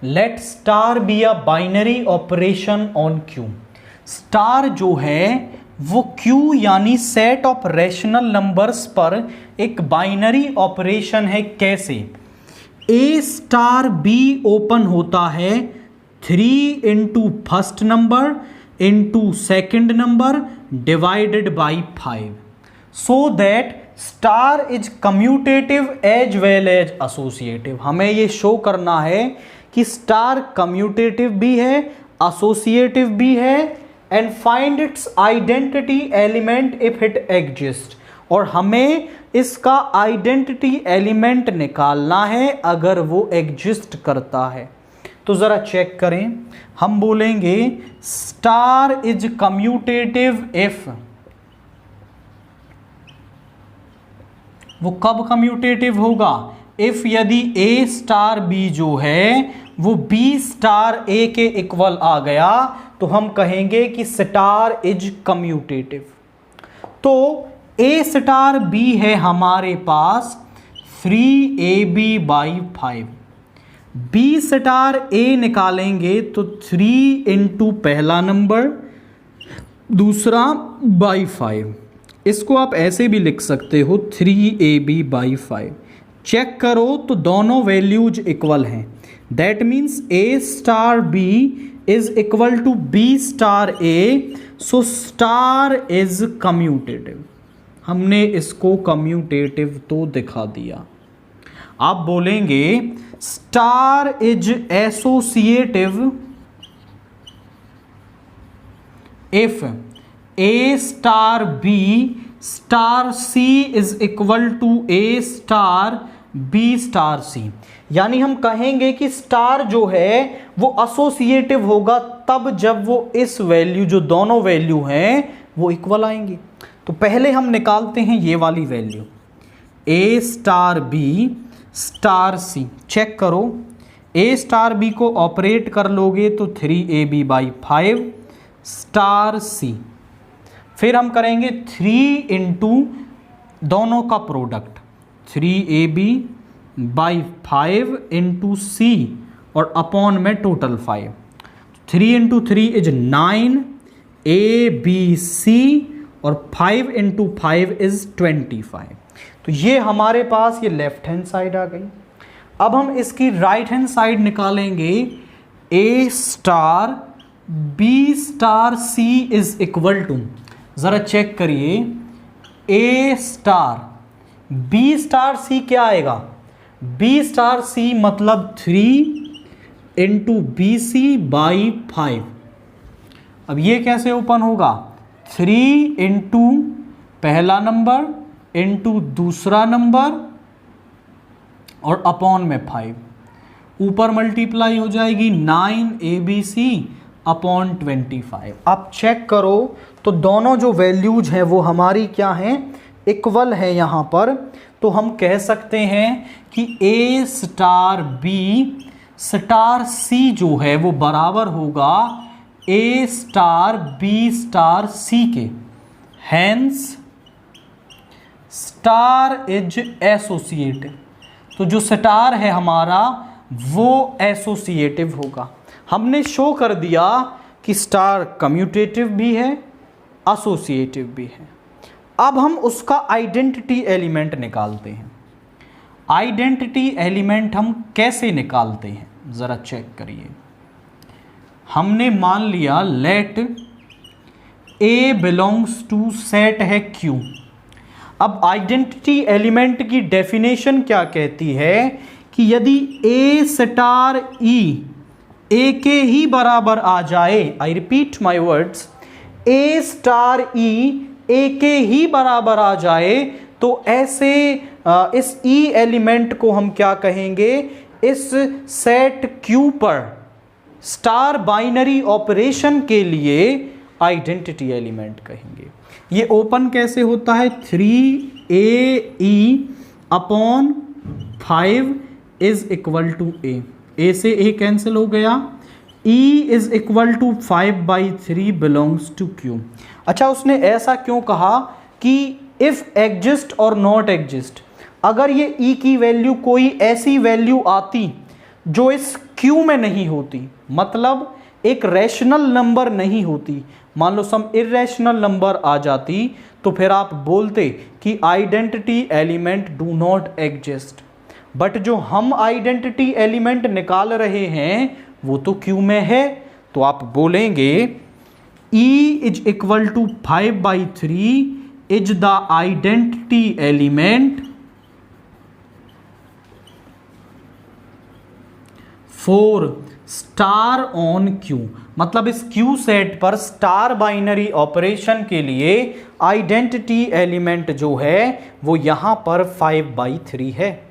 Late star be a binary operation on Q. Star जो है वो क्यू यानी सेट ऑफ रैशनल नंबर्स पर एक बाइनरी ऑपरेशन है। कैसे? ए स्टार बी ओपन होता है 3 into first number into second number divided by 5 so that star is commutative as well as associative. हमें ये शो करना है कि स्टार कम्यूटेटिव भी है, एसोसिएटिव भी है, and find its identity element if it exist. और हमें इसका आइडेंटिटी एलिमेंट निकालना है अगर वो एग्जिस्ट करता है। तो जरा चेक करें, हम बोलेंगे स्टार इज कम्यूटेटिव इफ, वो कब कम्यूटेटिव होगा? इफ यदि ए स्टार बी जो है वो बी स्टार ए के इक्वल आ गया तो हम कहेंगे कि स्टार इज कम्यूटेटिव। तो ए स्टार बी है हमारे पास 3ab/5, बी स्टार ए निकालेंगे तो 3 इंटू पहला नंबर दूसरा बाई 5। इसको आप ऐसे भी लिख सकते हो 3ab/5। चेक करो तो दोनों वैल्यूज इक्वल हैं। That means A star B is equal to B star A, so star is commutative. हमने इसको कम्यूटेटिव तो दिखा दिया। आप बोलेंगे star is associative if A star B star C is equal to A star B star C. यानी हम कहेंगे कि स्टार जो है वो एसोसिएटिव होगा तब जब वो इस वैल्यू, जो दोनों वैल्यू हैं वो इक्वल आएंगी। तो पहले हम निकालते हैं ये वाली वैल्यू, ए स्टार बी स्टार सी। चेक करो, ए स्टार बी को ऑपरेट कर लोगे तो 3ab/5 स्टार सी। फिर हम करेंगे 3 इंटू दोनों का प्रोडक्ट 3ab/5 इंटू सी और अपॉन में टोटल 5। 3 इंटू 3 इज 9 abc और 5 इंटू 5 इज 25। तो ये हमारे पास ये लेफ्ट हैंड साइड आ गई। अब हम इसकी राइट हैंड साइड निकालेंगे। A star B star C is equal to, जरा चेक करिए, A star B star C क्या आएगा? बी स्टार सी मतलब 3 इंटू bc/5। अब ये कैसे ओपन होगा? 3 इंटू पहला नंबर इंटू दूसरा नंबर और अपॉन में 5। ऊपर मल्टीप्लाई हो जाएगी 9abc अपॉन 25। आप चेक करो तो दोनों जो वैल्यूज हैं वो हमारी क्या हैं? इक्वल है यहाँ पर। तो हम कह सकते हैं कि A star B star C जो है वो बराबर होगा A star B star C के। Hence star is associative. तो जो स्टार है हमारा वो एसोसिएटिव होगा। हमने शो कर दिया कि स्टार कम्यूटेटिव भी है, एसोसिएटिव भी है। अब हम उसका आइडेंटिटी एलिमेंट निकालते हैं। आइडेंटिटी एलिमेंट हम कैसे निकालते हैं ज़रा चेक करिए। हमने मान लिया let A belongs to set है क्यू। अब आइडेंटिटी एलिमेंट की डेफिनेशन क्या कहती है कि यदि ए स्टार ई ए के ही बराबर आ जाए, I repeat my words, A star E A के ही बराबर आ जाए तो ऐसे इस ई एलिमेंट को हम क्या कहेंगे? इस सेट क्यू पर स्टार बाइनरी ऑपरेशन के लिए आइडेंटिटी एलिमेंट कहेंगे। ये ओपन कैसे होता है? 3ae upon 5 is equal to A. A से ए कैंसिल हो गया। e is equal to 5/3 belongs to Q. अच्छा, उसने ऐसा क्यों कहा कि इफ एग्जिस्ट और नॉट एग्जिस्ट, अगर ये e की वैल्यू कोई ऐसी वैल्यू आती जो इस क्यू में नहीं होती, मतलब एक रैशनल नंबर नहीं होती। मान लो सम इरेशनल नंबर आ जाती तो फिर आप बोलते कि identity element do not exist. But जो हम आइडेंटिटी एलिमेंट निकाल रहे हैं वो तो क्यू में है, तो आप बोलेंगे E is equal to 5/3 is the identity element for star on Q. मतलब इस क्यू सेट पर स्टार बाइनरी ऑपरेशन के लिए आइडेंटिटी एलिमेंट जो है वो यहां पर 5/3 है।